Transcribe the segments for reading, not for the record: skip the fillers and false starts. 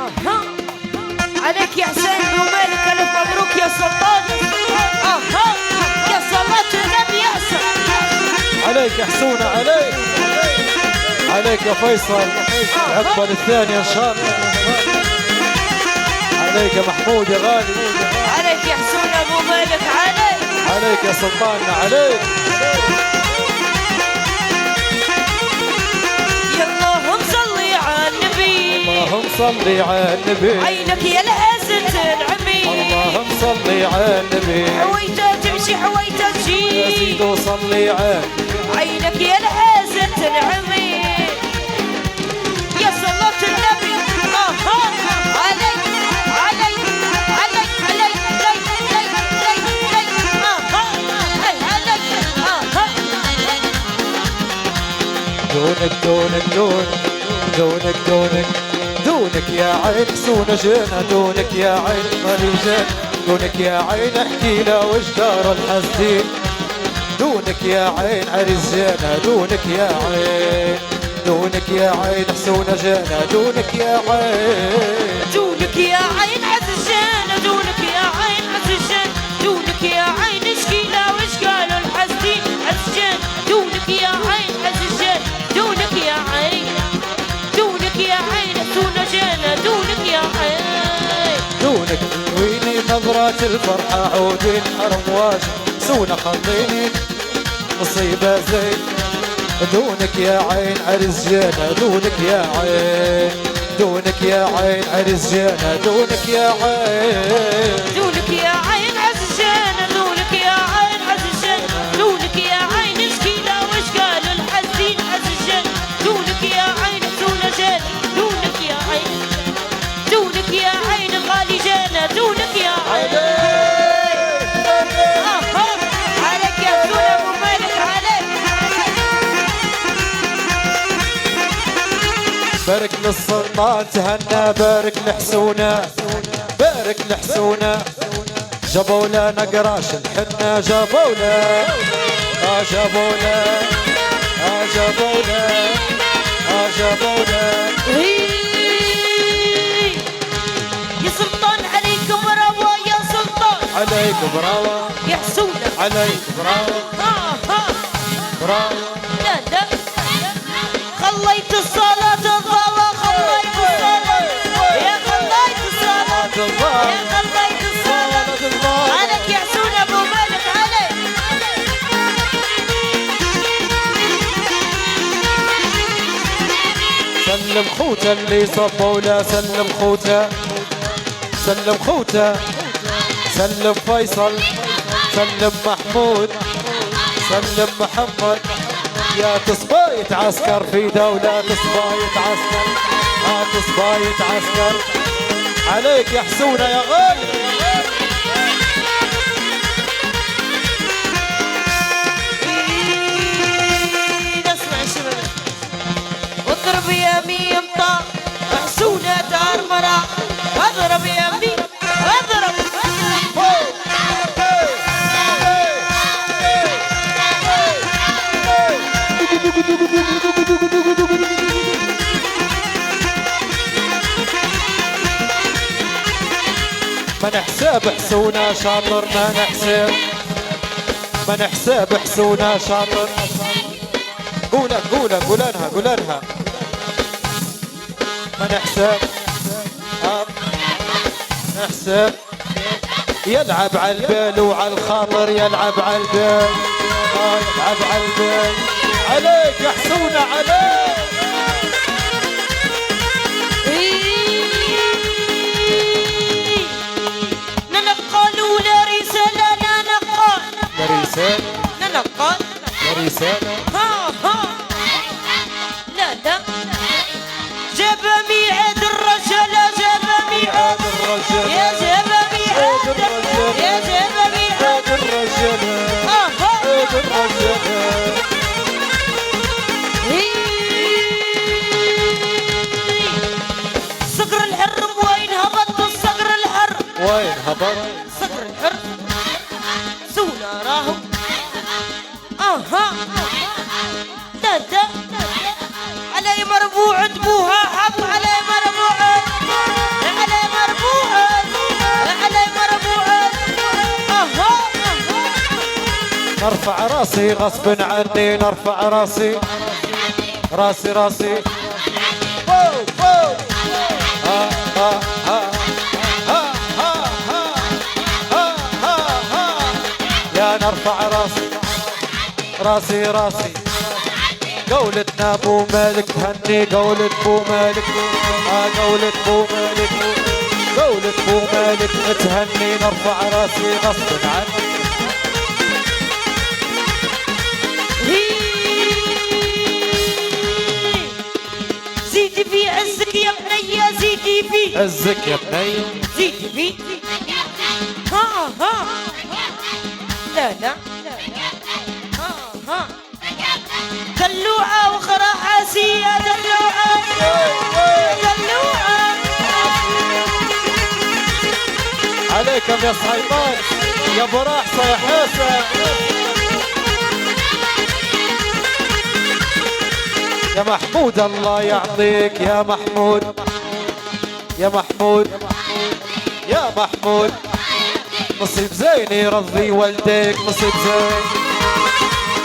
اها عليك يا حسين ومالك الف مبروك يا سلطان. اها يا صلاة النبي يا سلطان. عليك يا حسونة عليك. عليك يا فيصل عقبال الثانية ان شاء الله. عليك يا محمود يا غالي. عليك يا حسون ابو مالك عليك. عليك يا سلطاننا عليك. يا اللهم صلي على النبي. اللهم صلي على النبي. عينك يا الحسن تنعمي. اللهم صلي على النبي. حويته تمشي حويته تجي. يا سيدو صلي على. عينك يا الحسن تنعمي. يا صلاة النبي. اها عليك عليك عليك عليك عليك عليك عليك اها عليك اها. دونك دونك دونك دونك دونك دونك يا عين حسونة جانا. دونك يا عين مريجان. دونك يا عين احكي له وش دار الحسدين. دونك يا عين عريس جانا. دونك يا عين. دونك يا عين حسونة جانا. دونك يا عين. دونك يا عين عزجان. دونك يا عين عزجان. دونك يا عين اشكيله وش قالوا الحسدين عزجان. دونك يا عين عزجان. دونك يا عين. دونك يا عين حسونة جانا. دونك يا عين. دونك ويني نظرات الفرحة عودين حرم واجه. سونا خطيني مصيبة زين. دونك يا عين عريس جانا. دونك يا عين. دونك يا عين عريس جانا. دونك يا عين. دونك يا عين عزجان. دونك يا عين عزجان. دونك يا عين اشكيله وش قالوا الحسدين عزجان. دونك يا عين حسونة جانا. دونك يا عين. دونك يا عين غالي جانا. دونك يا عين. عليك يا حسون ابو مالك عليك. بارك للسلطان تهنى. بارك لحسونة. بارك لحسونة. جابوا لنا قراش الحنة. جابوا لنا. جابوا لنا. جابوا لنا. جابوا لنا. يا سلطان عليك برافو يا سلطان. عليك برافو. يا حسونة. عليك برافو. برافو. لا لا خليت الصلاة الضوء. خليت الصلاة. يا خليت الصلاة. يا خليت الصلاة. عليك يا حسون ابو مالك عليك. سلم خوته اللي صبوا له. سلم خوته. سلم خوته. سلم فيصل. سلم محمود. سلم محمد. يا تصبايت عسكر في دولة. تصبايت عسكر. تصبايت عسكر. عليك يا حسونة يا غالي. اسمع شباب. اضرب يا ميم طا. حسونة دار مرا. اضرب يا ميم. اضرب. من حساب حسونة شاطر. من حساب. من حساب حسونة شاطر. قولها قولها قولنها قولنها. من حساب. من حساب. يلعب على البال وعلى الخاطر. يلعب على البال. يلعب على البال. عليك يا حسونة عليك. ننقل ولا رسالة. ننقل. رسالة. ننقل. رسالة. ها لا لا جاب ميعاد الرجل. جاب ميعاد الرجل. يا جاب ميعاد. يا جاب ميعاد الرجل. الرجل. صقر الحر وين هبط. الصقر الحر وين هبط. صقر الحر. زونا راهو. لا لا علي مربوع بوها حب. علي مربوع. راسي غصب عني نرفع راسي راسي راسي فوق فوق ها ها ها ها ها ها ها ها يا نرفع راسي راسي راسي قولتنا ابو مالك تهني قولة ابو مالك قولة ابو مالك قولة ابو مالك تهني نرفع راسي غصب عني زيدي في عزك يا بنية زيدي في عزك يا بنية زيدي في ها ها لا لا ها ها دلوعة وخرا حاسية دلوعة دلوعة عليكم يا صهيبان يا براح صيحوسة يا محمود الله يعطيك يا محمود يا محمود يا محمود نصيب زين يرضي والديك نصيب زين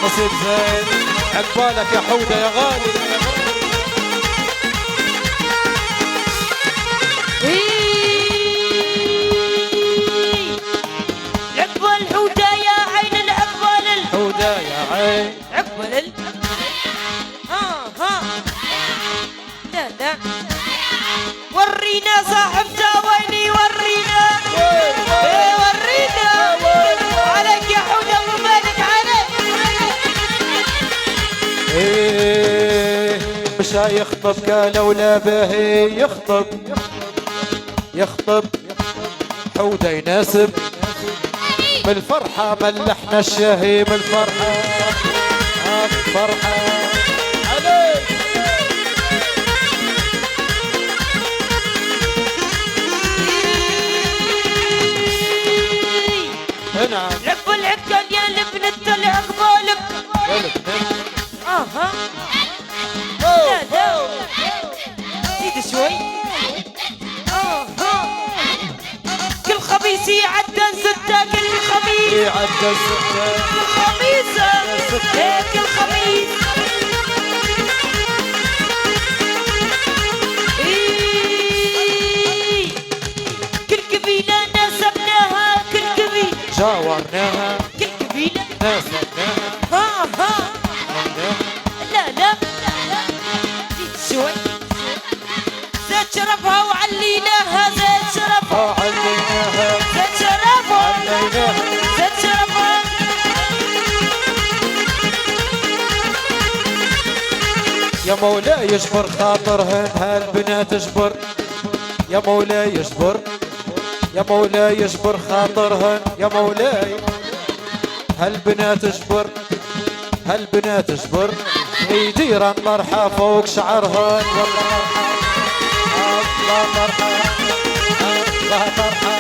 نصيب زين عقبالك يا حودة يا غالي عقبال حودة يا عين العقبال الحودة يا عين عقبال ها ها لا لا ورينا صاحب جاويني ورينا ورينا عليك يا حودة ومالك عليك مشى يخطب قالوا لا باهي يخطب يخطب حودة يناسب بالفرحة ملحنا الشهي بالفرحة بالفرحة عليك نعم عقب العكال يا لبنة التل عقبالك اها لا لا زيد شوي اها كل خميس يعدى ستة كل خميس يعدى ستة كل خميس كل خميس كل قبيلة ناسبناها كل قبيلة جاورناها كل قبيلة ناسبناها ها ها لا لا زيد شوي زاد شرفها وعليناها زاد شرفها عليناها زاد شرفها عليناها زاد شرفها يا مولاي يجبر خاطرهن هالبنات اجبر يا مولاي يجبر يا مولاي يجبر خاطرهن يا مولاي هالبنات اجبر هالبنات اجبر يديرن مرحى فوق شعرهن والله الله مرحى الله مرحى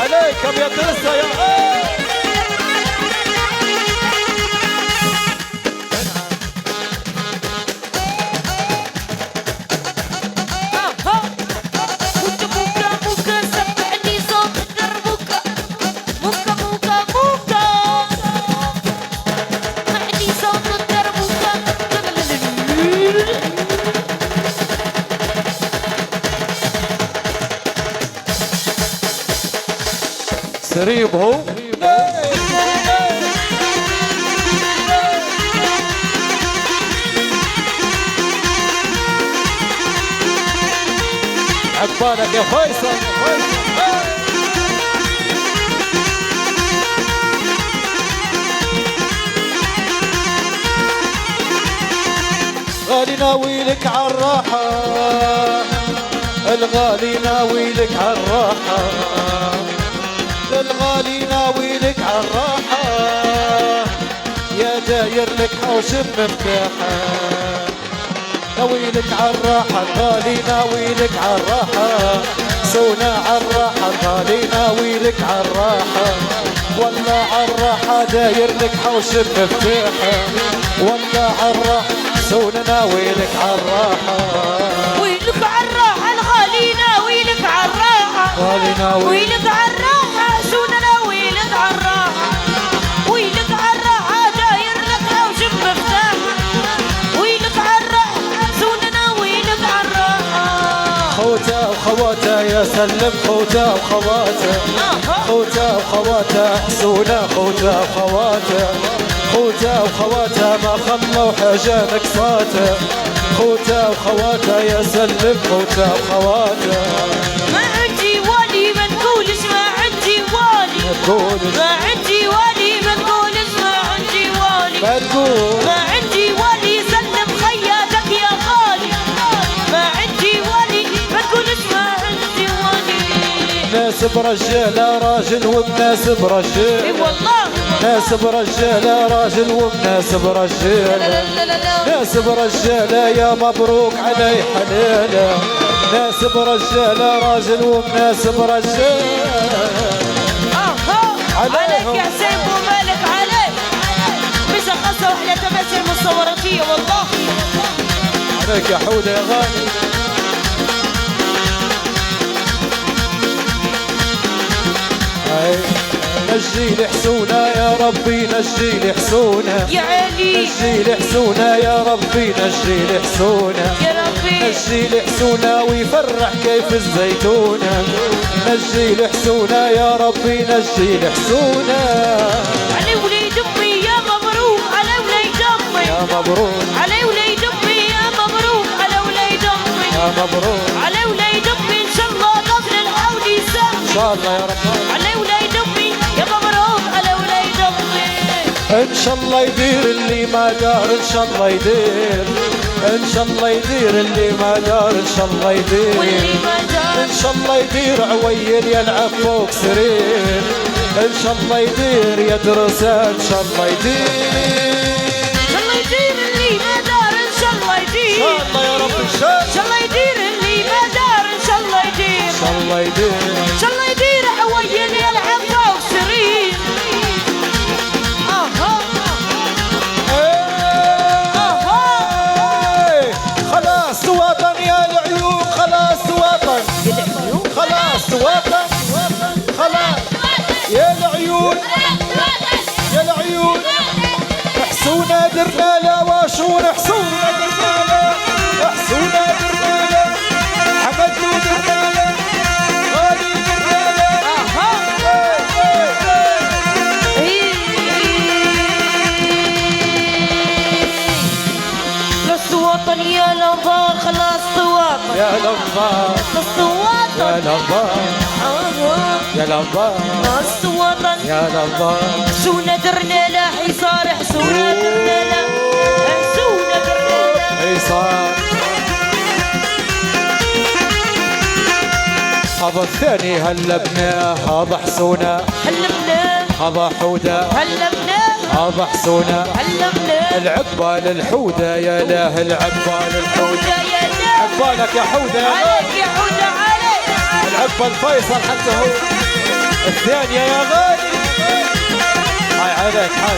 عليكم يا ترسا يا سريب هو عقبالك يا فيصل غالي ناويلك عالراحة الغالي ناويلك عالراحة الغالي ناويلك عالراحة يا داير لك حوش بمفتاحة ناويلك عالراحة الغالي ناويلك عالراحة سونا عالراحة الغالي ناويلك عالراحة ولا عالراحة داير لك حوش بمفتاحة ولا عالراحة سونا ناويلك عالراحة ويلك عالراحة الغالي ناويلك عالراحة غالي ناويلك ويلك عالراحة سونا ناويلك عالراحة ويلك عالراحة وخواته يا سلم خوته وخواته خوته وخواته حسونه خوته وخواته خوته وخواته ما خلوا حاجة نقصاته خوته وخواته يا سلم خوته وخواته ما عندي والي ما تقولش ما عندي والي ما عندي والي ما تقولش ما عندي والي ما تقول ما عندي والي سلم خياتك يا غالي ما عندي والي ما تقولش ما عندي والي ناسب رجالة راجل ومناسب رجال اي والله ناسب رجالة راجل ومناسب رجالة ناسب رجالة يا مبروك علي حلالة ناسب رجالة راجل ومناسب رجالة عليك يا حسين بو مالك عليك مش خاصة واحدة تماثيل مصوراتية والله عليك يا حودة يا غالي نجي لي حسونة يا ربي نجي لي حسونة يا علي نجي لي حسونة يا ربي نجي لي حسونة يا ربي نجي لي حسونة ويفرح كيف الزيتونة نجي لي حسونة يا ربي نجي لي حسونة علي وليد امي يا مبروك على وليد امي يا مبروك علي وليد امي يا مبروك على وليد امي يا مبروك علي وليد امي ان شاء الله طفل الحول يسمي ان شاء الله يا رب علي وليد امي يا مبروك على وليد امي ان شاء الله يدير اللي ما دار ان شاء الله يدير ان شاء الله يدير اللي ما دار ان شاء الله يدير واللي ما دار ان شاء الله يدير عويل يلعب فوق سرير ان شاء الله يدير يدرس ان شاء الله يدير ان شاء الله يدير اللي ما دار ان شاء الله يدير ان شاء الله يا رب ان شاء ان شاء الله يدير اللي ما دار ان شاء الله يدير الله يدير ان شاء الله يدير عويل يلعب فوق سرير خلاص وطن يا العيون خلاص وطن خلاص وطن خلاص يا العيون يا العيون حسونا درنا لا واشون حسونا درنا لا حسونا درنا لا حمدنا درنا لا غالي درنا لا خلصت وطن يا لبار خلصت وطن يا لبار خلصت يا وطن لبار يا لبار خلصت وطن يا لبار حسونا درنا لا حصار حسونا درنا لا حسونا درنا لا حصار هذا الثاني هلبناه هذا حسونة هلبنا هذا حودة هلبنا هذا حسونة هلبنا العقبة للحودة يا له العقبة للحودة حودة يا لا عقبالك يا حودة يا غالي عليك يا حودة عليك العقبة الفيصل حتى هو الثانية يا غالي هاي عليك هاي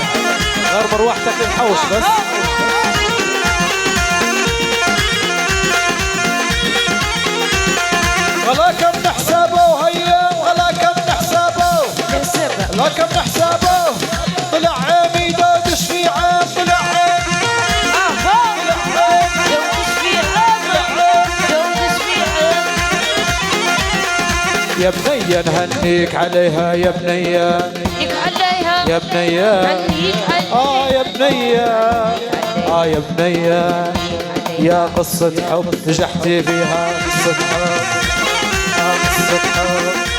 غير مروحتك الحوش بس غلا كم نحسابه هيا غلا كم نحسابه غلا كم نحسابه طلع عامي دادش في عام طلع عامي يا بنية نهنيك عليها يا بنية يا بنية يا بنية يا بنية يا قصة حب نجحتي فيها قصة حب قصة حب